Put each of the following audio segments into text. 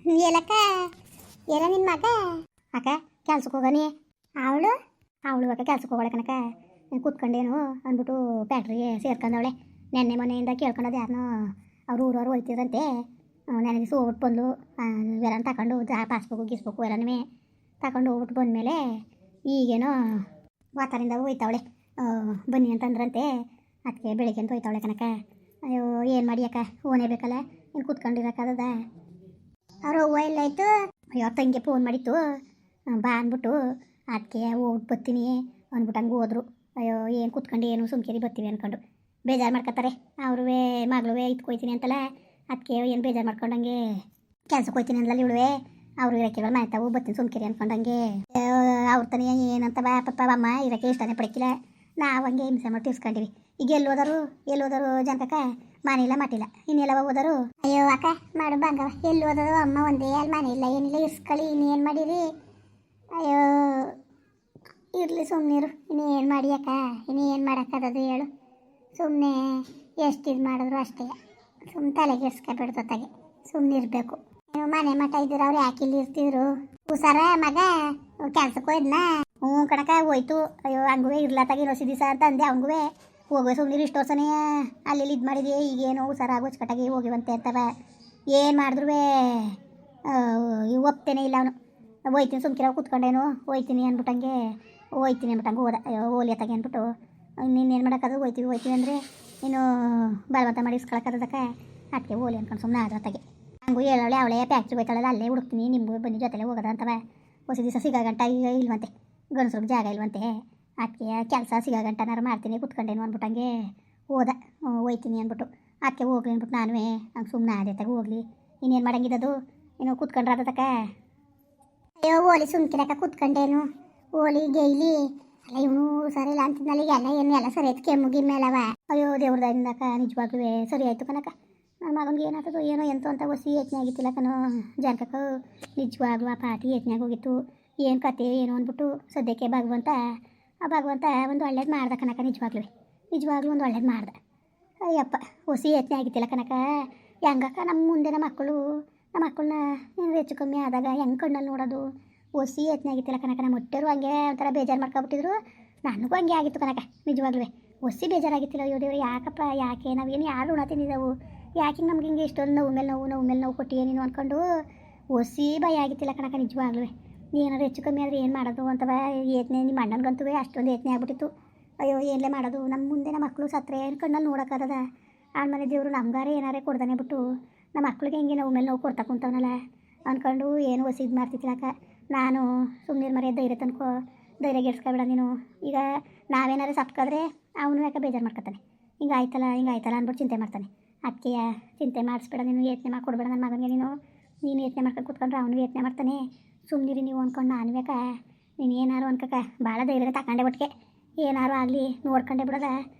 ಎಲ್ಲಕ್ಕ ಏನ ನಿನ್ನ ಮಗ ಅಕ್ಕ ಕೆಲ್ಸಕ್ಕೆ ಹೋಗನಿ ಅವಳು ಅವಳು ಅಕ್ಕ ಕೆಲ್ಸಕ್ಕೆ ಹೋಗೋಳೆ ಕನಕ ಕೂತ್ಕೊಂಡೇನು ಅಂದ್ಬಿಟ್ಟು ಫ್ಯಾಕ್ಟ್ರಿಗೆ ಸೇರ್ಕೊಂಡವಳೆ ನೆನ್ನೆ ಮೊನ್ನೆಯಿಂದ ಕೇಳ್ಕೊಂಡೋದು ಯಾರನ್ನೋ ಅವ್ರು ಊರವ್ರು ಹೋಯ್ತಿದ್ರಂತೆ ನನಗೆ ಹೋಗ್ಬಿಟ್ಟು ಬಂದು ಎಲ್ಲ ತಗೊಂಡು ಪಾಸ್ಬುಕ್ಕು ಗೀಸ್ಬುಕ್ಕು ಎಲ್ಲನೂ ತಗೊಂಡು ಹೋಗ್ಬಿಟ್ಟು ಬಂದಮೇಲೆ ಈಗೇನೋ ವಾತಾರಿಂದ ಹೋಯ್ತಾವಳೆ ಬನ್ನಿ ಅಂತಂದ್ರಂತೆ ಅದಕ್ಕೆ ಬೆಳಿಗ್ಗೆ ಅಂತ ಹೋಯ್ತಾವಳೆ ಕನಕ ಅಯ್ಯೋ ಏನು ಮಾಡಿ ಅಕ್ಕ ಓನೇ ಬೇಕಲ್ಲ ಇನ್ನು ಕೂತ್ಕೊಂಡಿರೋಕ್ಕದ ಅವ್ರು ಹೂವು ಎಲ್ಲಾಯ್ತು ಅಯ್ಯೋ ತಂಗಿ ಫೋನ್ ಮಾಡಿತ್ತು ಬಾ ಅಂದ್ಬಿಟ್ಟು ಅದಕ್ಕೆ ಹೋಗ್ಬಿಟ್ಟು ಬರ್ತೀನಿ ಅಂದ್ಬಿಟ್ಟು ಹಂಗೆ ಹೋದ್ರು ಅಯ್ಯೋ ಏನು ಕೂತ್ಕೊಂಡು ಏನು ಸುಮ್ಕೇರಿ ಬರ್ತೀವಿ ಅಂದ್ಕೊಂಡು ಬೇಜಾರು ಮಾಡ್ಕೊತಾರೆ ಅವ್ರೂ ಮಗಳು ಇತ್ಕೊಯ್ತೀನಿ ಅಂತಲ್ಲ ಅದಕ್ಕೆ ಏನು ಬೇಜಾರು ಮಾಡ್ಕೊಂಡಂಗೆ ಕೆಲ್ಸಕ್ಕೆ ಹೋಯ್ತೀನಿ ಅಂದ್ಲಲ್ಲಿ ಇವಳುವೆ ಅವ್ರು ಇರೋಕ್ಕೆ ಮಾಡ್ತಾವು ಬರ್ತೀನಿ ಸುಮ್ಕೇರಿ ಅಂದ್ಕೊಂಡಂಗೆ ಅವ್ರ ತಾನೇ ಏನಂತ ಬಾ ಪಪ್ಪ ಅಮ್ಮ ಇರೋಕ್ಕೆ ಇಷ್ಟನೇ ಪಡಕ್ಕಿಲ್ಲ ನಾವು ಹಂಗೆ ಹಿಂಸೆ ಮಾಡಿ ತಿರ್ಸ್ಕೊಂಡಿವಿ ಈಗ ಎಲ್ಲಿ ಹೋದರು ಜನಕ ಮನೆ ಇಲ್ಲ ಮಟ್ಟಿಲ್ಲ ಇನ್ನೆಲ್ಲವ ಹೋದರು ಅಯ್ಯೋ ಅಕ್ಕ ಮಾಡು ಬಂಗವ ಎಲ್ಲಿ ಹೋದರು ಅಮ್ಮ ಒಂದೇ ಅಲ್ಲಿ ಮನೆ ಇಲ್ಲ ಏನಿಲ್ಲ ಇರ್ಸ್ಕೊಳ್ಳಿ ಇನ್ನೇನು ಮಾಡಿರಿ ಅಯ್ಯೋ ಇರಲಿ ಸುಮ್ಮನಿರು ಇನ್ನೇನು ಮಾಡಿ ಅಕ್ಕ ಇನ್ನೇನು ಮಾಡೋಕ್ಕದದು ಹೇಳು ಸುಮ್ಮನೆ ಎಷ್ಟು ಇದು ಮಾಡಿದ್ರು ಅಷ್ಟೇ ಸುಮ್ಮನೆ ತಲೆಗೆ ಇರ್ಸ್ಕೊಬಿಡ್ತಾಗೆ ಸುಮ್ಮನೆ ಇರಬೇಕು ನೀವು ಮನೆ ಮಠ ಇದ್ದೀರ ಅವ್ರು ಯಾಕೆ ಇಲ್ಲಿ ಇರ್ತಿದ್ರು ಹುಷಾರ ಮಗ ಕೆಲ್ಸಕ್ಕೆ ಹೋಯ್ದನಾ ಹ್ಞೂ ಕಣಕ ಹೋಯ್ತು ಅಯ್ಯೋ ಹಂಗೂ ಇರ್ಲಾತಾಗ ಇನ್ನೊಸಿ ದಿವಸ ಅಂತ ಅಂದೆ ಹಂಗೂ ಹೋಗೋ ಸುಮ್ಮನೆ ಇಷ್ಟು ವರ್ಷನೇ ಅಲ್ಲಿ ಇದು ಮಾಡಿದೆ ಈಗೇನು ಹುಷಾರಾಗೋ ಕಟ್ಟಾಗಿ ಹೋಗಿವಂತೆ ಅಂತವ ಏನು ಮಾಡಿದ್ರು ಒಪ್ತೇನೆ ಇಲ್ಲ ಅವನು ಹೋಯ್ತೀನಿ ಸುಮ್ಕಿರ ಕೂತ್ಕೊಂಡೇನು ಹೋಯ್ತೀನಿ ಅಂದ್ಬಿಟ್ಟಂಗೆ ಹೋಯ್ತೀನಿ ಅಂದ್ಬಿಟ್ಟಂಗೆ ಹೋದ ಅಯ್ಯೋ ಹೋಲಿಯತ್ತಾಗೆ ಅಂದ್ಬಿಟ್ಟು ಇನ್ನೇನು ಮಾಡೋಕ್ಕದು ಹೋಯ್ತೀವಿ ಅಂದರೆ ನೀನು ಬಲವಂತ ಮಾಡಿ ಇಸ್ಕೊಳಕ್ಕದಕ್ಕೆ ಅದಕ್ಕೆ ಹೋಲಿ ಅಂದ್ಕೊಂಡು ಸುಮ್ಮನೆ ಆದ್ರತ್ತಾಗೆ ಹಂಗೂ ಹೇಳೋಳೆ ಅವಳೇ ಫ್ಯಾಕ್ಟ್ರಿಗೆ ಹೋಯ್ತಾಳಲ್ಲ ಅಲ್ಲೇ ಹುಡುಕ್ತೀನಿ ನಿಮಗೂ ಬನ್ನಿ ಜೊತೆಲೇ ಹೋಗೋದ ಅಂತವ ಹೊಸ ದಿವಸ ಸಿಗೋಗಂಟ ಈಗ ಇಲ್ವಂತೆ ಗಂಡಸ್ರಿಗೆ ಜಾಗ ಇಲ್ವಂತೆ ಅದಕ್ಕೆ ಕೆಲಸ ಸಿಗೋಗಂಟನಾರು ಮಾಡ್ತೀನಿ ಕೂತ್ಕೊಂಡೇನು ಅಂದ್ಬಿಟ್ಟಂಗೆ ಹೋದ ಹೋಯ್ತೀನಿ ಅಂದ್ಬಿಟ್ಟು ಅದಕ್ಕೆ ಹೋಗ್ಲಿ ಅಂದ್ಬಿಟ್ಟು ನಾನು ಹಂಗೆ ಸುಮ್ಮನೆ ಆದೇತಾಗ ಹೋಗ್ಲಿ ಇನ್ನೇನು ಮಾಡಂಗಿದ್ದದು ಇನ್ನು ಕೂತ್ಕೊಂಡ್ರೆ ಅದಕ್ಕ ಅಯ್ಯೋ ಓಲಿ ಸುಮ್ಕಿರಕ್ಕ ಕೂತ್ಕೊಂಡೇನು ಓಲಿ ಗೈಲಿ ಅಲ್ಲ ಇವನು ಸರಿ ಇಲ್ಲ ಅಂತಿದ್ನಲ್ಲಿ ಎಲ್ಲ ಏನು ಎಲ್ಲ ಸರಿ ಆಯ್ತು ಕೆಮ್ಮು ಗಿಮ್ಮೆಲ್ಲವ ಅಯ್ಯೋ ದೇವ್ರದಾಗಿಂದಕ್ಕ ನಿಜವಾಗ್ಲೂ ಸರಿ ಆಯಿತು ಕನಕ ನನ್ನ ಮಗನಿಗೆ ಏನಾಗ್ತದೋ ಏನೋ ಎಂತೋ ಅಂತ ಹೊಸಿ ಯೋಚನೆ ಆಗಿತ್ತಿಲ್ಲ ಕಣೋ ಜನಕಕ್ಕ ನಿಜವಾಗ್ಲೂ ಆ ಪಾಟಿ ಯೋಚನೆಯಾಗಿ ಹೋಗಿತ್ತು ಏನು ಕತೆ ಏನು ಅಂದ್ಬಿಟ್ಟು ಸದ್ಯಕ್ಕೆ ಭಗವಂತ ಒಂದು ಒಳ್ಳೇದು ಮಾಡ್ದೆ ಕನಕ ನಿಜವಾಗ್ಲೂ ಒಂದು ಒಳ್ಳೇದು ಮಾಡ್ದೆ ಅಯ್ಯಪ್ಪ ಹೊಸಿ ಯೋಚನೆ ಆಗಿತ್ತಿಲ್ಲ ಕನಕ ಹೆಂಗಕ್ಕ ನಮ್ಮ ಮುಂದೆ ನಮ್ಮ ಮಕ್ಕಳನ್ನ ಏನು ಹೆಚ್ಚು ಕಮ್ಮಿ ಆದಾಗ ಹೆಂಗೆ ಕಣ್ಣಲ್ಲಿ ನೋಡೋದು ಹೊಸಿ ಯೋಚನೆ ಆಗಿತ್ತಿಲ್ಲ ಕನಕ ನಮ್ಮ ಹೊಟ್ಟೆರು ಹಂಗೆ ಒಂಥರ ಬೇಜಾರು ಮಾಡ್ಕೊಬಿಟ್ಟಿದ್ರು ನನಗೂ ಹಂಗೆ ಆಗಿತ್ತು ಕನಕ ನಿಜವಾಗ್ಲೂ ಹೊಸಿ ಬೇಜಾರಾಗಿತ್ತಿಲ್ಲ ಅಯ್ಯೋ ದೇವ್ರು ಯಾಕಪ್ಪ ಯಾಕೆ ನಾವೇನು ಯಾರು ಋಣ ತಿಂದಿದ್ದೆವು ಯಾಕೆ ನಮ್ಗೆ ಹಿಂಗೆ ಇಷ್ಟೊಂದು ನೋವು ಮೇಲೆ ನೋವು ಕೊಟ್ಟು ಏನೇನು ಅಂದ್ಕೊಂಡು ಹೊಸಿ ಭಯ ಆಗಿತ್ತಿಲ್ಲ ಕನಕ ನಿಜವಾಗ್ಲೂ ಏನಾದ್ರು ಹೆಚ್ಚು ಕಮ್ಮಿ ಆದರೆ ಏನು ಮಾಡೋದು ಅಂತ ಯೋಚನೆ ನಿಮ್ಮ ಅಣ್ಣನಿಗಂತೂ ಅಷ್ಟೊಂದು ಯೋಚನೆ ಆಗ್ಬಿಟ್ಟಿತ್ತು ಅಯ್ಯೋ ಏನ್ಲೇ ಮಾಡೋದು ನಮ್ಮ ಮುಂದೆ ನಮ್ಮ ಮಕ್ಕಳು ಸತ್ತರೆ ಏನು ಕಣ್ಣಲ್ಲಿ ನೋಡೋಕ್ಕದ ಆಮೇಲೆ ದೇವರು ನಮ್ಗಾರೆ ಏನಾರೇ ಕೊಡ್ದಾನೆ ಬಿಟ್ಟು ನಮ್ಮ ಮಕ್ಳಿಗೆ ಹಿಂಗೆ ನೋವು ಮೇಲೆ ನೋವು ಕೊಡ್ತಾ ಕುಂತವನಲ್ಲ ಅಂದ್ಕೊಂಡು ಏನು ಹೊಸಿ ಇದು ಮಾಡ್ತಿತ್ತಿಲ್ಲಕ್ಕ ನಾನು ಸುಮ್ಮನೆ ಮರೆ ಧೈರ್ಯ ಗೆಡ್ಸ್ಕೊಬೇಡ ನೀನು ಈಗ ನಾವೇನಾರು ಸಪ್ಕಾದ್ರೆ ಅವನು ಯಾಕೆ ಬೇಜಾರು ಮಾಡ್ಕೊತಾನೆ ಹಿಂಗೆ ಆಯ್ತಲ್ಲ ಅಂದ್ಬಿಟ್ಟು ಚಿಂತೆ ಮಾಡ್ತಾನೆ ಅದಕ್ಕೆ ಚಿಂತೆ ಮಾಡಿಸ್ಬೇಡ ನೀನು ಯೋಚನೆ ಮಾಡಿಕೊಡ್ಬೇಡ ನನ್ನ ಮಗನಿಗೆ ನೀನು ಯೋಚನೆ ಮಾಡ್ಕೊಂಡು ಕೂತ್ಕೊಂಡ್ರೆ ಅವನು ಯೋಚನೆ ಮಾಡ್ತಾನೆ ಸುಮ್ಮನಿರಿ ನೀವು ಅಂದ್ಕೊಂಡು ನಾನು ಬೇಕಾ ನೀನು ಏನಾರು ಅನ್ಕಕ್ಕ ಭಾಳ ಧೈರ್ಯ ತಗೊಂಡೆ ಒಟ್ಟಿಗೆ ಏನಾರು ಆಗಲಿ ನೋಡ್ಕೊಂಡೆ ಬಿಡೋದ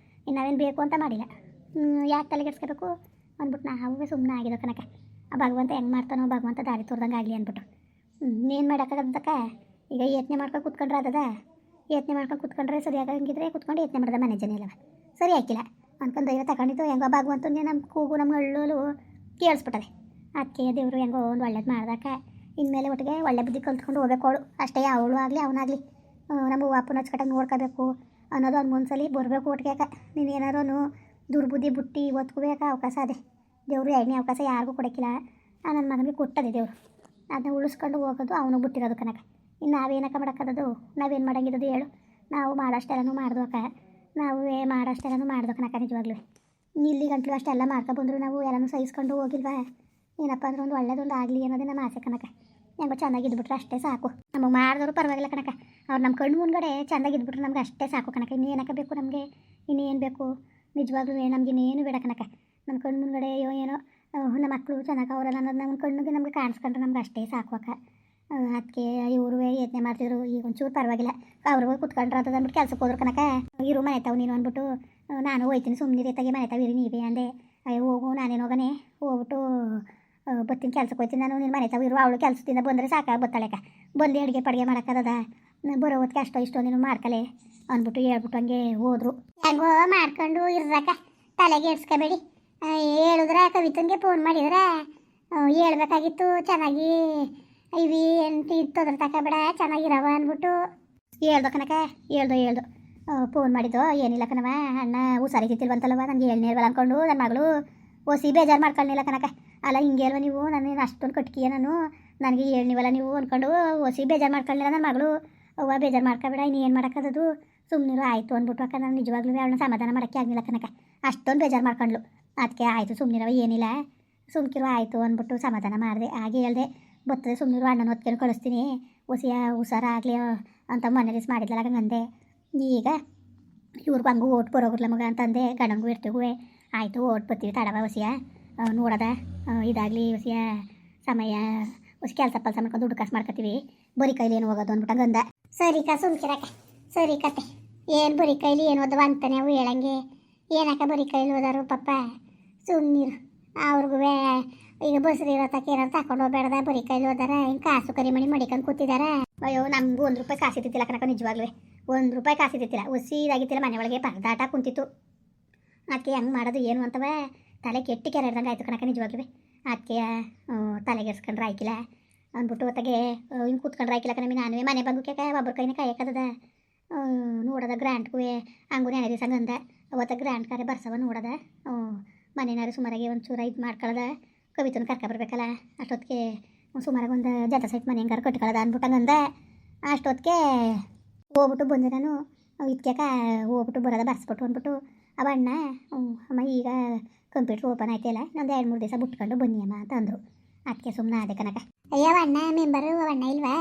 ನಾವೇನು ಬೇಕು ಅಂತ ಮಾಡಿಲ್ಲ ಯಾಕೆ ತಲೆಗೆಡ್ಸ್ಕೋಬೇಕು ಅಂದ್ಬಿಟ್ಟು ನಾವು ಸುಮ್ಮನೆ ಆಗಿದ್ದೋ ಕನಕ ಆ ಭಗವಂತ ಹೆಂಗೆ ಮಾಡ್ತಾನೋ ಭಗವಂತ ದಾರಿ ತೋರ್ದಂಗೆ ಆಗಲಿ ಅಂದ್ಬಿಟ್ಟು ಇನ್ನೇನು ಮಾಡೋಕ್ಕಾಗದಕ್ಕ ಈಗ ಯೋಚನೆ ಮಾಡ್ಕೊಂಡು ಕೂತ್ಕೊಂಡ್ರೆ ಯೋಚನೆ ಮಾಡ್ಕೊಂಡು ಕೂತ್ಕೊಂಡ್ರೆ ಸರಿ ಆಗಂಗಿದ್ರೆ ಕೂತ್ಕೊಂಡು ಯೋಚನೆ ಮಾಡಿದೆ ಮನೆ ಜನ ಇಲ್ಲವ ಸರಿ ಹಾಕಿಲ್ಲ ಅಂದ್ಕೊಂಡು ಧೈರ್ಯ ತಗೊಂಡಿದ್ದು ಹೆಂಗೋ ಭಗವಂತನೇ ನಮ್ಮ ಕೂಗು ನಮ್ಮ ಹಳ್ಳು ಕೇಳಿಸ್ಬಿಟ್ಟದೆ ಅದಕ್ಕೆ ದೇವರು ಹೆಂಗೋ ಒಂದು ಒಳ್ಳೇದು ಮಾಡ್ದಕ್ಕ ಇನ್ಮೇಲೆ ಒಟ್ಟಿಗೆ ಒಳ್ಳೆ ಬುದ್ಧಿ ಕಲ್ತ್ಕೊಂಡು ಹೋಗ್ಬೇಕು ಅವಳು ಅಷ್ಟೇ ಅವಳು ಆಗಲಿ ಅವನಾಗಲಿ ನಮ್ಮ ಅಪ್ಪನ ಹಚ್ಕಟ್ಟಾಗಿ ನೋಡ್ಕೋಬೇಕು ಅನ್ನೋದು ಒಂದು ಮುಂದ್ಸಲಿ ಬರಬೇಕು ಒಟ್ಟಿಗೆ ನೀನು ಏನಾರು ದುರ್ಬುದ್ಧಿ ಬುಟ್ಟಿ ಒತ್ಕೋಬೇಕ ಅವಕಾಶ ಅದೇ ದೇವರು ಎರಡನೇ ಅವಕಾಶ ಯಾರಿಗೂ ಕೊಡೋಕ್ಕಿಲ್ಲ ನನ್ನ ಮಗನಿಗೆ ಕೊಟ್ಟದೆ ದೇವರು ಅದನ್ನ ಉಳಿಸ್ಕೊಂಡು ಹೋಗೋದು ಅವನು ಬಿಟ್ಟಿರೋದು ಕನಕ ಇನ್ನು ನಾವೇನಕ್ಕ ಮಾಡೋಕ್ಕದದು ನಾವೇನು ಮಾಡೋಂಗಿರೋದು ಹೇಳು ನಾವು ಮಾಡೋಷ್ಟೆಲ್ಲನೂ ಮಾಡ್ದೋಕ ಮಾಡೋಷ್ಟೆಲ್ಲನೂ ಕನಕ ನಿಜವಾಗ್ಲೂ ಇಲ್ಲಿ ಗಂಟಲು ಅಷ್ಟೆಲ್ಲ ಮಾಡ್ಕೊಬಂದ್ರು ನಾವು ಎಲ್ಲನೂ ಸಹಿಸ್ಕೊಂಡು ಹೋಗಿಲ್ವಾ ಏನಪ್ಪ ಅಂದ್ರೆ ಒಂದು ಒಳ್ಳೇದೊಂದು ಆಗಲಿ ಅನ್ನೋದೇ ನಮ್ಮ ಆಸೆ ಕನಕ ಹೆಂಗೋ ಚೆನ್ನಾಗಿದ್ಬಿಟ್ರೆ ಅಷ್ಟೇ ಸಾಕು ನಮಗೆ ಮಾಡಿದವರು ಪರವಾಗಿಲ್ಲ ಕನಕ ಅವ್ರು ನಮ್ಮ ಕಣ್ಣು ಮುಂದ್ಗಡೆ ಚೆನ್ನಾಗಿದ್ಬಿಟ್ರೆ ನಮ್ಗೆ ಅಷ್ಟೇ ಸಾಕು ಕನಕ ಇನ್ನೇನಕ್ಕ ಬೇಕು ನಮಗೆ ಇನ್ನೇನು ಬೇಕು ನಿಜವಾಗ್ಲೂ ನಮ್ಗೆ ಇನ್ನೇನು ಬೇಡ ಕನಕ ನಮ್ಮ ಕಣ್ಣು ಮುಂದ್ಗಡೆ ಏನೋ ನಮ್ಮ ಮಕ್ಕಳು ಚೆನ್ನಾಗಿ ಅವರೆಲ್ಲ ಅನ್ನೋದು ನಮ್ಮ ಕಣ್ಣಿಗೆ ನಮಗೆ ಕಾಣಿಸ್ಕೊಂಡ್ರೆ ನಮ್ಗೆ ಅಷ್ಟೇ ಸಾಕು ಅಕ್ಕ ಅದಕ್ಕೆ ಇವರು ಯೋಚನೆ ಮಾಡ್ತಿದ್ರು ಈಗ ಒಂಚೂರು ಪರವಾಗಿಲ್ಲ ಅವ್ರಿಗೂ ಕುತ್ಕೊಂಡ್ರೆ ಅಂತ ಅಂದ್ಬಿಟ್ಟು ಕೆಲ್ಸಕ್ಕೆ ಹೋದ್ರು ಕನಕ ಇರು ಮನೆ ತಾವು ನೀನು ಅಂದ್ಬಿಟ್ಟು ನಾನು ಹೋಯ್ತೀನಿ ಸುಮ್ಮನೆ ರೀತಿಯಾಗಿ ಮನೆ ತಾವು ಇರಿ ನೀವೇ ಅಂದೆ ಅಯ್ಯೋ ಹೋಗು ನಾನೇನು ಹೋಗನೆ ಹೋಗ್ಬಿಟ್ಟು ಬತ್ತೀನಿ ಕೆಲ್ಸಕ್ಕೆ ಹೋಗ್ತೀನಿ ನಾನು ನಿನ್ನ ಮನೆ ತಾವು ಇರು ಅವಳು ಕೆಲಸದಿಂದ ಬಂದರೆ ಸಾಕಾಗಿ ಬತ್ತಾಳೆಕ ಬಂದು ಅಡುಗೆ ಪಡಿಗೆ ಮಾಡೋಕ್ಕದ ಬರೋ ಹೊತ್ತಿಗೆ ಅಷ್ಟೋ ಇಷ್ಟೋ ನೀನು ಮಾಡ್ಕಲೆ ಅಂದ್ಬಿಟ್ಟು ಹೇಳ್ಬಿಟ್ಟು ಹಂಗೆ ಹೋದ್ರು ಹೆಂಗೋ ಮಾಡ್ಕೊಂಡು ಇರ್ರಕ್ಕ ತಲೆಗೆ ಎಡ್ಸ್ಕೋಬೇಡಿ ಹೇಳಿದ್ರೆ ಕವಿತನ್ಗೆ ಫೋನ್ ಮಾಡಿದ್ರೆ ಹೇಳ್ಬೇಕಾಗಿತ್ತು ಚೆನ್ನಾಗಿ ಇವಿ ಎಂಟು ತೊದ್ರ ತಗೊಬೇಡ ಚೆನ್ನಾಗಿರವ ಅಂದ್ಬಿಟ್ಟು ಹೇಳ್ದು ಕನಕ ಹೇಳ್ದು ಫೋನ್ ಮಾಡಿದ್ದು ಏನಿಲ್ಲ ಕಣವ ಅಣ್ಣ ಹುಷಾರಿತಿಲ್ವಂತಲ್ವ ನನಗೆ ಹೇಳ್ನೇಲ್ವಲ್ಲ ಅಂದ್ಕೊಂಡು ನನ್ನ ಮಗಳು ಒಸಿ ಬೇಜಾರು ಮಾಡ್ಕೊಳ್ಳಿಲ್ಲ ಕನಕ ಅಲ್ಲ ಹಿಂಗೆ ಅಲ್ವ ನೀವು ನಾನು ಅಷ್ಟೊಂದು ಕಟ್ಕಿಯ ನನಗೆ ಹೇಳ್ನಿವಲ್ಲ ನೀವು ಅಂದ್ಕೊಂಡು ಒಸಿ ಬೇಜಾರು ಮಾಡ್ಕೊಳ್ಳಿಲ್ಲ ನನ್ನ ಮಗಳು ಅವ್ವ ಬೇಜಾರು ಮಾಡ್ಕೊಬೇಡ ಇನ್ನು ಏನು ಮಾಡೋಕ್ಕದು ಸುಮ್ಮನಿರು ಆಯಿತು ಅಂದ್ಬಿಟ್ಟು ಅಕ್ಕ ನಾನು ನಿಜವಾಗ್ಲೂ ಅವಳನ್ನ ಸಮಾಧಾನ ಮಾಡೋಕ್ಕೆ ಆಗಲಿಲ್ಲ ಕನಕ ಅಷ್ಟೊಂದು ಬೇಜಾರು ಮಾಡ್ಕೊಂಡ್ಲು ಅದಕ್ಕೆ ಆಯಿತು ಸುಮ್ಮನಿರವ ಏನಿಲ್ಲ ಸುಮ್ಕಿರು ಆಯಿತು ಅಂದ್ಬಿಟ್ಟು ಸಮಾಧಾನ ಮಾಡಿದೆ ಹಾಗೆ ಹೇಳ್ದೆ ಬರ್ತದೆ ಸುಮ್ಮನಿರು ಅಣ್ಣನ ಹೊತ್ಕೊಂಡು ಕಳಿಸ್ತೀನಿ ಒಸಿಯ ಹುಷಾರಾಗಲಿ ಅಂತ ಮನೇಲಿ ಮಾಡಿದ್ಲಲ್ಲ ಹಂಗಂದೆ ಈಗ ಇವ್ರಿಗೂ ಹಂಗೂ ಓಟ್ ಬರೋಗ್ರಲ್ಲ ಮಗ ಅಂತಂದೆ ಗಂಡಂಗೂ ಇರ್ತೀಗೂ ಆಯಿತು ಓಟ್ ಬರ್ತೀವಿ ತಡವ ಹೊಸಿಯ ನೋಡೋದ ಇದಾಗಲಿ ಹೊಸಿಯ ಸಮಯ ಹೊಸ ಕೆಲಸ ಪಲ್ಸ ಮಾಡ್ಕೊಂಡು ದುಡ್ಡು ಕಾಸು ಮಾಡ್ಕೊತೀವಿ ಬರೀ ಕೈಲಿ ಏನು ಹೋಗೋದು ಅಂದ್ಬಿಟ್ಟು ಗಂದ ಸರಿ ಕಾ ಸುಮ್ಕಿರಕ್ಕ ಸರಿ ಕತೆ ಏನು ಬರೀ ಕೈಲಿ ಏನು ಓದವ ಅಂತಾನೆ ಅವು ಹೇಳಂಗೆ ಏನಕ್ಕ ಬರೀ ಕೈಲಿ ಓದಾರು ಪಪ್ಪ ಸುಮ್ಮನಿರು ಅವ್ರಿಗೂ ಈಗ ಬಸ್ರಿ ಇರೋತಕ್ಕೆ ಏನಾರು ತಗೊಂಡು ಹೋಗ್ಬೇಡ್ದ ಬರೀ ಕೈಲಿ ಹೋದಾರ ಹಿಂಗೆ ಕಾಸು ಕರಿಮಣಿ ಮಡಿಕೊಂಡು ಕೂತಿದಾರ ಅಯ್ಯೋ ನಮಗೂ 1 ರೂಪಾಯಿ ಕಾಸು ಇದ್ದಿತ್ತಿಲ್ಲ ಕನಕ ನಿಜವಾಗ್ಲೂ 1 ರೂಪಾಯಿ ಕಾಸು ಇದ್ದಿತ್ತಿಲ್ಲ ಹೊಸದಾಗಿತ್ತಿಲ್ಲ ಮನೆ ಒಳಗೆ ಪರದಾಟ ಕುಂತಿತ್ತು ಅದಕ್ಕೆ ಹೆಂಗೆ ಮಾಡೋದು ಏನು ಅಂತವ ತಲೆ ಕೆಟ್ಟಿ ಕೆರೆ ಹಿಡ್ದಂಗೆ ಆಯಿತು ಕನಕ ನಿಜವಾಗ್ಲೂ ಅದಕ್ಕೆ ತಲೆಗೆರ್ಸ್ಕೊಂಡ್ರೆ ಆಯ್ಕಿಲ್ಲ ಅಂದ್ಬಿಟ್ಟು ಹೊತ್ತಿಗೆ ಹಿಂಗೆ ಕೂತ್ಕೊಂಡ್ರೆ ಆಯ್ಕಿಲ್ಲ ಕಣಮಿ ನಾನುವೇ ಮನೆ ಬಂಗುಕ್ಕೆ ಒಬ್ಬರ ಕೈನ ಕಾಯಕ್ಕದ ನೋಡೋದ ಗ್ರ್ಯಾಂಡ್ಗೂ ಹಂಗೂ ನೆನೆ ದಿವಸ ಗಂದ ಅವತ್ತ ಗ್ರ್ಯಾಂಡ್ ಕಾರೆ ಬರ್ಸವ ನೋಡೋದ ಮನೆನಾರು ಸುಮಾರಾಗಿ ಒಂಚೂರ ಇದು ಮಾಡ್ಕೊಳ್ಳೋದ ಕವಿತನ ಕರ್ಕೊಬರ್ಬೇಕಲ್ಲ ಅಷ್ಟೊತ್ತಿಗೆ ಸುಮಾರಾಗಿ ಒಂದು ಜತ ಸೈಟ್ ಮನೆ ಹೆಂಗಾರು ಕಟ್ಕೊಳ್ಳೋದ ಅಂದ್ಬಿಟ್ಟಂಗಂದ ಅಷ್ಟೊತ್ತಿಗೆ ಹೋಗ್ಬಿಟ್ಟು ಬಂದೆ ನಾನು ಇದಕ್ಕೆ ಹೋಗ್ಬಿಟ್ಟು ಬರೋದ ಬರ್ಸ್ಬಿಟ್ಟು ಅಂದ್ಬಿಟ್ಟು ಅವ ಅಣ್ಣ ಅಮ್ಮ ಈಗ ಕಂಪ್ಯೂಟ್ರ್ ಓಪನ್ ಆಯ್ತಲ್ಲ ಇನ್ನೊಂದು 2-3 ದಿವಸ ಬಿಟ್ಕೊಂಡು ಬನ್ನಿ ಅಮ್ಮ ಅಂತ ಅಂದರು ಅದಕ್ಕೆ ಸುಮ್ಮನೆ ಅದೇ ಕನಕ ಅಯ್ಯೋ ಅಣ್ಣ ಮೆಂಬರು ಅಣ್ಣ ಇಲ್ವಾ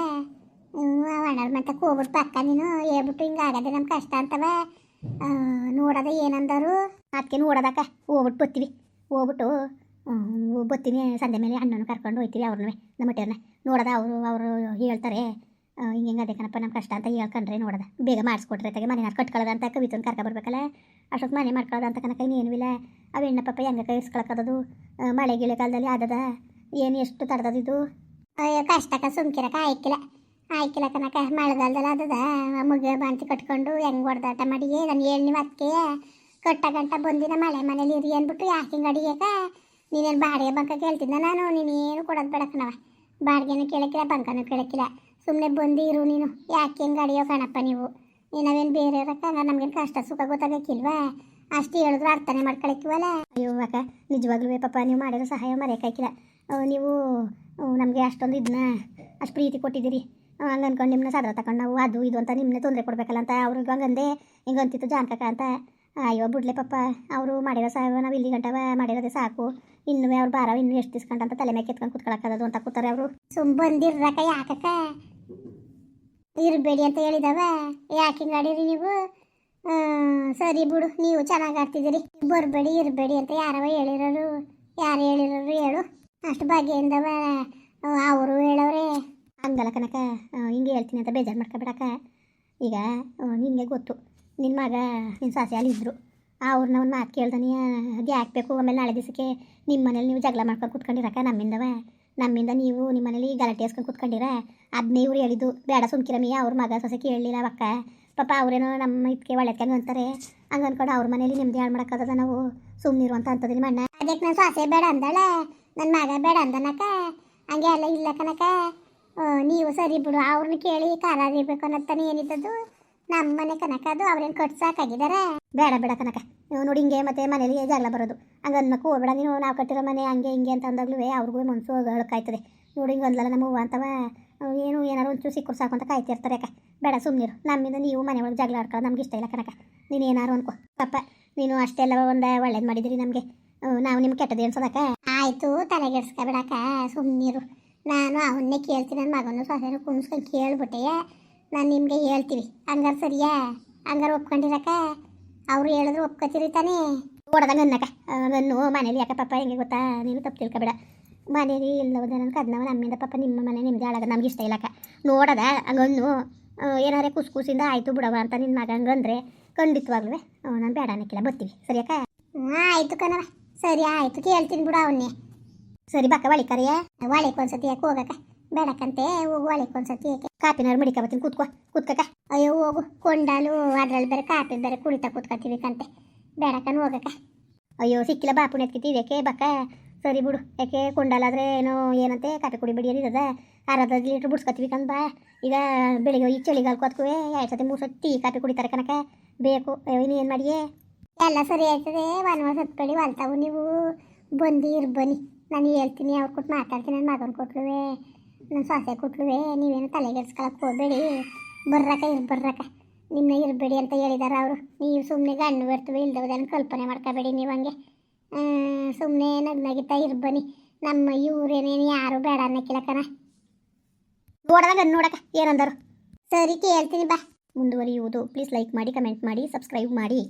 ಅಣ್ಣವ್ರ ಮತ್ತೆ ಹೋಗ್ಬಿಟ್ಟು ಪಕ್ಕ ನೀನು ಹೇಳ್ಬಿಟ್ಟು ಹಿಂಗೆ ಆಗದೆ ನಮ್ಮ ಕಷ್ಟ ಅಂತವ ನೋಡೋದ ಏನಂದರು ಅದಕ್ಕೆ ನೋಡೋದಕ್ಕ ಹೋಗ್ಬಿಟ್ಟು ಬರ್ತೀವಿ ಹೋಗ್ಬಿಟ್ಟು ಬರ್ತೀನಿ ಸಂಜೆ ಮೇಲೆ ಅಣ್ಣನ ಕರ್ಕೊಂಡು ಹೋಗ್ತೀವಿ ಅವ್ರನ್ನೂ ನಮ್ಮ ಮಟ್ಟೆಯವ್ರನ್ನ ನೋಡೋದ ಅವರು ಹೇಳ್ತಾರೆ ಹಿಂಗೆ ಅದೇ ಕಣಪ್ಪ ನಮ್ಮ ಕಷ್ಟ ಅಂತ ಹೇಳ್ಕೊಂಡ್ರೆ ನೋಡೋದ ಬೇಗ ಮಾಡಿಸ್ಕೊಟ್ರೆ ತೆಗೆ ಮನೆ ಕಟ್ಕೊಳ್ಳೋದ ಅಂತ ಕವಿತನ ಕರ್ಕೊಬರ್ಬೇಕಲ್ಲ ಅಷ್ಟೊತ್ತು ಮನೆ ಮಾಡ್ಕೊಳ್ಳೋದ ಅಂತ ಕನಕ ಇನ್ನೇನು ಇಲ್ಲ ಅವು ಹೆಣ್ಣಪ್ಪಪ್ಪ ಹೆಂಗೆ ಕೈ ಇಸ್ಕೊಳಕ್ಕದು ಮಳೆ ಗಿಳೆ ಕಾಲದಲ್ಲಿ ಆದದ ಏನು ಎಷ್ಟು ತಡ್ದದಿದ್ದು ಅಯ್ಯೋ ಕಷ್ಟಕ್ಕ ಸುಮ್ಕಿರಕ ಆಯ್ಕಿಲ್ಲ ಕನಕ ಮಳೆಗಾಲದಲ್ಲಿ ಆದದ ಮುಗಿಯ ಬಾಂತಿ ಕಟ್ಕೊಂಡು ಹೆಂಗೆ ಹೊಡೆದಾಟ ಮಾಡಿ ನಾನು ಹೇಳಿ ನೀವು ಅದಕ್ಕೆ ಕಟ್ಟ ಗಂಟ ಬಂದಿನ ಮಳೆ ಮನೇಲಿ ಇರಿ ಅಂದ್ಬಿಟ್ಟು ಯಾಕೆ ಹಿಂಗೆ ಅಡಿಯಾಕ ನೀನೇನು ಬಾಡಿಗೆ ಬಂಕ ಕೇಳ್ತಿದ್ದ ನಾನು ನೀನೇನು ಕೊಡೋದು ಬೇಡಕ್ಕನವ ಬಾಡಿಗೆನೂ ಕೇಳಕ್ಕಿಲ್ಲ ಬಂಕನೂ ಕೇಳಕ್ಕಿಲ್ಲ ಸುಮ್ಮನೆ ಬಂದಿರು ನೀನು ಯಾಕೆ ಹೆಂಗೆ ಅಡಿಯೋ ಕಣಪ್ಪ ನೀವು ನಾವೇನು ಬೇರೆ ಇರೋಕ್ಕ ನಮಗೇನು ಕಷ್ಟ ಸುಖ ಗೊತ್ತಾಗಕ್ಕಿಲ್ವಾ ಅಷ್ಟು ಹೇಳಿದ್ರು ಅರ್ಥನೇ ಮಾಡ್ಕೊಳಕ್ಕಿವಲ್ಲ ಅಯ್ಯೋ ಅಕ್ಕ ನಿಜವಾಗ್ಲೂ ಪಾಪ ನೀವು ಮಾಡಿರೋ ಸಹಾಯ ಮರೆಯೋಕ್ಕಾಗಿಲ್ಲ ನೀವು ನಮಗೆ ಅಷ್ಟೊಂದು ಇದನ್ನ ಅಷ್ಟು ಪ್ರೀತಿ ಕೊಟ್ಟಿದ್ದೀರಿ ಹಂಗೆ ಅನ್ಕೊಂಡು ನಿಮ್ಮನ್ನ ಸದ್ರ ತಗೊಂಡು ನಾವು ಅದು ಇದು ಅಂತ ನಿಮ್ಮನ್ನೇ ತೊಂದರೆ ಕೊಡಬೇಕಲ್ಲ ಅಂತ ಅವ್ರಿಗೆ ಹಂಗಂದೆ ಹಿಂಗೆ ಅಂತಿತ್ತು ಜಾನ್ಕಕ್ಕ ಅಂತ ಅಯ್ಯೋ ಬಿಡ್ಲೆ ಪಾಪ ಅವರು ಮಾಡಿರೋ ಸಹಾಯ ನಾವು ಇಲ್ಲಿ ಗಂಟವ ಮಾಡಿರೋದೇ ಸಾಕು ಇನ್ನೂ ಅವ್ರು ಬಾರ ಇನ್ನೂ ಎಷ್ಟು ದಿಸ್ಕೊಂಡಂತ ತಲೆ ಮೇಲೆ ಕೆತ್ಕೊಂಡು ಕುತ್ಕೊಳಕ್ಕದು ಅಂತ ಕೂತಾರೆ ಅವರು ಬಂದಿರ್ರಕ್ಕ ಯಾಕಕ್ಕ ಇರಬೇಡಿ ಅಂತ ಹೇಳಿದವ ಯಾಕೆ ಹಿಂಗೆ ಆಡಿರಿ ನೀವು ಸರಿ ಬಿಡು ನೀವು ಚೆನ್ನಾಗಿ ಆಡ್ತಿದ್ದೀರಿ ಬರಬೇಡಿ ಇರಬೇಡಿ ಅಂತ ಯಾರವ ಹೇಳಿರೋರು ಯಾರು ಹೇಳಿರೋರು ಹೇಳು ಅಷ್ಟು ಭಾಗ್ಯದಿಂದವ ಅವರು ಹೇಳೋರೆ ಹಂಗಲ್ಲ ಕನಕ ಹಿಂಗೆ ಹೇಳ್ತೀನಿ ಅಂತ ಬೇಜಾರು ಮಾಡ್ಕೊಬೇಡಕ್ಕ ಈಗ ನಿನಗೆ ಗೊತ್ತು ನಿನ್ನ ಮಗ ನಿನ್ನ ಸಾಸೆ ಅಲ್ಲಿದ್ದರು ಅವ್ರನ್ನ ಒಂದು ಮಾತು ಕೇಳ್ದಾನೆ ಅದು ಯಾಕೆ ಬೇಕು ಆಮೇಲೆ ನಾಳೆ ದಿವಸಕ್ಕೆ ನಿಮ್ಮ ಮನೇಲಿ ನೀವು ಜಗಳ ಮಾಡ್ಕೊಂಡು ಕೂತ್ಕೊಂಡಿರಕ್ಕ ನಮ್ಮಿಂದ ನೀವು ನಿಮ್ಮ ಮನೇಲಿ ಗಲಾಟೆ ಹಾಸ್ಕೊಂಡು ಕೂತ್ಕೊಂಡಿರ ಅದನ್ನೇ ಇವ್ರು ಹೇಳಿದ್ದು ಬೇಡ ಸುಮ್ಕಿರಮಿ ಅವ್ರ ಮಗ ಸೊಸೆ ಕೇಳಲಿಲ್ಲ ಅವಕ್ಕ ಪಾಪ ಅವರೇನೋ ನಮ್ಮ ಇದಕ್ಕೆ ಒಳ್ಳೆತ್ಕಂಗೆ ಅಂತಾರೆ ಹಂಗೆ ಅಂದ್ಕೊಂಡು ಅವ್ರ ಮನೇಲಿ ನಿಮ್ದು ಹಾಳು ಮಾಡೋಕ್ಕದ ನಾವು ಸುಮ್ಮನಿರು ಅಂತ ಅಂತದ ನಿಮ್ಮ ಅಣ್ಣ ಅದಕ್ಕೆ ನಾನು ಸಾಸೆ ಬೇಡ ಅಂದಾಳ ನನ್ನ ಮಗ ಬೇಡ ಅಂದನಕ್ಕ ಹಂಗೆ ಎಲ್ಲ ಇಲ್ಲ ಕನಕ ನೀವು ಸರಿ ಬಿಡು ಅವ್ರನ್ನ ಕೇಳಿ ಕಾಲಿರ್ಬೇಕು ಅನ್ನತ್ತಾನೆ ಏನಿದ್ದದ್ದು ನಮ್ಮ ಮನೆ ಕನಕ ಅದು ಅವ್ರೇನು ಕಟ್ಸಾಕಾಗಿದ್ದಾರೆ ಬೇಡ ಕನಕ ನೋಡಿ ಹಿಂಗೆ ಮತ್ತೆ ಮನೇಲಿ ಜಗಳ ಬರೋದು ಹಂಗೆ ಅನ್ನಕ್ಕೂ ಹೋಗ್ಬೇಡ ನೀನು ನಾವು ಕಟ್ಟಿರೋ ಮನೆ ಹಂಗೆ ಹಿಂಗೆ ಅಂತ ಅಂದಾಗ್ಲೂ ಅವ್ರಿಗೂ ಮನಸ್ಸು ಅಳಕಾಯ್ತದೆ ನೋಡಿ ಹಿಂಗೆ ಅಂದ್ಲಲ್ಲ ನಮ್ಮ ಹೂವು ಅಂತವ ಏನು ಏನಾರು ಒಂಚೂರು ಸಿಕ್ಕರು ಸಾಕು ಅಂತ ಕಾಯ್ತಿರ್ತಾರೆ ಅಕ್ಕ ಬೇಡ ಸುಮ್ಮನಿರು ನಮ್ಮಿಂದ ನೀವು ಮನೆ ಒಳಗೆ ಜಗಳ ಆಡ್ಕೊಳ್ಳೋದು ನಮ್ಗೆ ಇಷ್ಟ ಇಲ್ಲ ಕನಕ ನೀನು ಏನಾರು ಅನ್ಕೋ ಪಪ್ಪ ನೀನು ಅಷ್ಟೆಲ್ಲ ಒಂದು ಒಳ್ಳೇದು ಮಾಡಿದಿರಿ ನಮಗೆ ನಾವು ನಿಮ್ಗೆ ಕೆಟ್ಟದ್ದು ಅನ್ಸೋದಕ್ಕ ಆಯಿತು ತಲೆಗೆಡ್ಸ್ಕೊಬೇಡಕ್ಕ ಸುಮ್ಮನಿರು ನಾನು ಅವನ್ನೇ ಕೇಳ್ತೀನಿ ನನ್ನ ಮಗನೂ ಸೊಸೆನೂ ಕುಣಿಸ್ಕೊಂಡು ಕೇಳ್ಬಿಟ್ಟೆ ನಾನು ನಿಮಗೆ ಹೇಳ್ತೀವಿ ಹಂಗಾರೆ ಸರಿಯಾ ಹಂಗಾರೆ ಒಪ್ಕೊಂಡಿರಕ್ಕ ಅವ್ರು ಹೇಳಿದ್ರು ಒಪ್ಕೊತೀರಿ ತಾನೇ ಓಡದಂಗೆ ಅನ್ನಕ್ಕ ಗನ್ನು ಮನೇಲಿ ಯಾಕೆ ಪಾಪ ಹೆಂಗೆ ಗೊತ್ತಾ ನೀನು ತಪ್ಪು ತಿಳ್ಕೊಬೇಡ ಮನೇಲಿ ಇಲ್ಲದ ನನಗೆ ಅದನ್ನ ನಮ್ಮಿಂದ ಪಾಪ ನಿಮ್ಮ ಮನೆ ನಿಮ್ಮದೇ ಹಾಳಾಗ ನಮ್ಗೆ ಇಷ್ಟ ಇಲ್ಲಕ್ಕ ನೋಡದ ಹಂಗನ್ನು ಏನಾರೇ ಕುಸಿಂದ ಆಯಿತು ಬಿಡವ ಅಂತ ನಿನ್ನ ಮಗ ಹಂಗಂದ್ರೆ ಖಂಡಿತವಾಗ್ಲೂ ನಾನು ಬೇಡ ಅನ್ನಕ್ಕಿಲ್ಲ ಬರ್ತೀವಿ ಸರಿಯಕ್ಕ ಆಯಿತು ಕಣವ ಸರಿ ಆಯಿತು ಕೇಳ್ತೀನಿ ಬಿಡು ಅವನ್ನೇ ಸರಿ ಬಕ್ಕ ಒಳಿಕರಿಯ ಒಳಿಕ್ ಒಂದ್ಸತಿ ಯಾಕೆ ಹೋಗಕ್ಕ ಬೇಡಕ್ಕಂತೆ ಹೋಗು ಒಳಿಕ್ ಒಂದ್ಸತಿ ಯಾಕೆ ಕಾಪಿನಾರು ಮಡಿಕಬತ್ತೀನಿ ಕೂತ್ಕಕ್ಕ ಅಯ್ಯೋ ಹೋಗು ಕೊಂಡಾಲು ಅದ್ರಲ್ಲಿ ಬೇರೆ ಕಾಪಿ ಬೇರೆ ಕುಡಿತಾ ಕೂತ್ಕೊತೀವಿ ಕಂತೆ ಬೇಡಕ್ಕನ ಹೋಗಕ್ಕ ಅಯ್ಯೋ ಸಿಕ್ಕಿಲ್ಲ ಬಾಪುನ ಎತ್ಕಿತಿ ಇದಕ್ಕೆ ಬಕ್ಕ ಸರಿ ಬಿಡು, ಯಾಕೆ ಕೊಂಡಲಾದರೆ ಏನೋ ಏನಂತೆ ಕಾಫಿ ಕುಡಿಬೇಡಿ ಅದ ಅರ್ಧ ಲೀಟ್ರ್ ಬಿಡ್ಸ್ಕೊತೀವಿ ಕಂದ ಬಾ. ಈಗ ಬೆಳಿಗ್ಗೆ ಈ ಚಳಿಗಾಲಕ್ಕೆ ಹೊತ್ಕೂ 2 ಸತಿ 3 ಸತಿ ಕಾಫಿ ಕುಡಿತಾರೆ ಕನಕ ಬೇಕು. ನೀನು ಏನು ಮಾಡಿಯೇ? ಎಲ್ಲ ಸರಿ ಆಯ್ತದೆ. ವನವಾಸ ಹತ್ಬೇಡಿ ಹೊಲ್ತಾವು ನೀವು ಬಂದಿರ್ ಬನ್ನಿ. ನಾನು ಹೇಳ್ತೀನಿ, ಅವ್ರು ಕೊಟ್ಟು ಮಾತಾಡ್ತೀನಿ. ನನ್ನ ಮಗನ ಕೊಟ್ಲುವೆ, ನನ್ನ ಸೊಸೆ ಕೊಟ್ಲುವೆ. ನೀವೇನು ತಲೆಗೆಡ್ಸ್ಕೊಳಕ್ಕೆ ಹೋಗಬೇಡಿ. ಬರ್ರಕ್ಕ ನಿಮ್ಮನ್ನ ಇರಬೇಡಿ ಅಂತ ಹೇಳಿದಾರೆ ಅವರು. ನೀವು ಸುಮ್ಮನೆ ಗಣ್ಣು ಬರ್ತವೆ ಇಲ್ದವದನ್ನು ಕಲ್ಪನೆ ಮಾಡ್ಕೋಬೇಡಿ ನೀವು ಹಂಗೆ. ಸುಮ್ಮನೆ ನಗ್ನಗಿತಾ ಬನ್ನಿ. ನಮ್ಮ ಇವ್ರೇನೇನು ಯಾರು ಬೇಡ ಅನ್ನಕ್ಕಿಲ್ಲ ಕಣ. ನೋಡಕ್ಕ ಏನಂದರು. ಸರಿ ಕೇಳ್ತೀನಿ ಬಾ. ಮುಂದುವರಿಯುವುದು. ಪ್ಲೀಸ್ ಲೈಕ್ ಮಾಡಿ, ಕಮೆಂಟ್ ಮಾಡಿ, ಸಬ್ಸ್ಕ್ರೈಬ್ ಮಾಡಿ.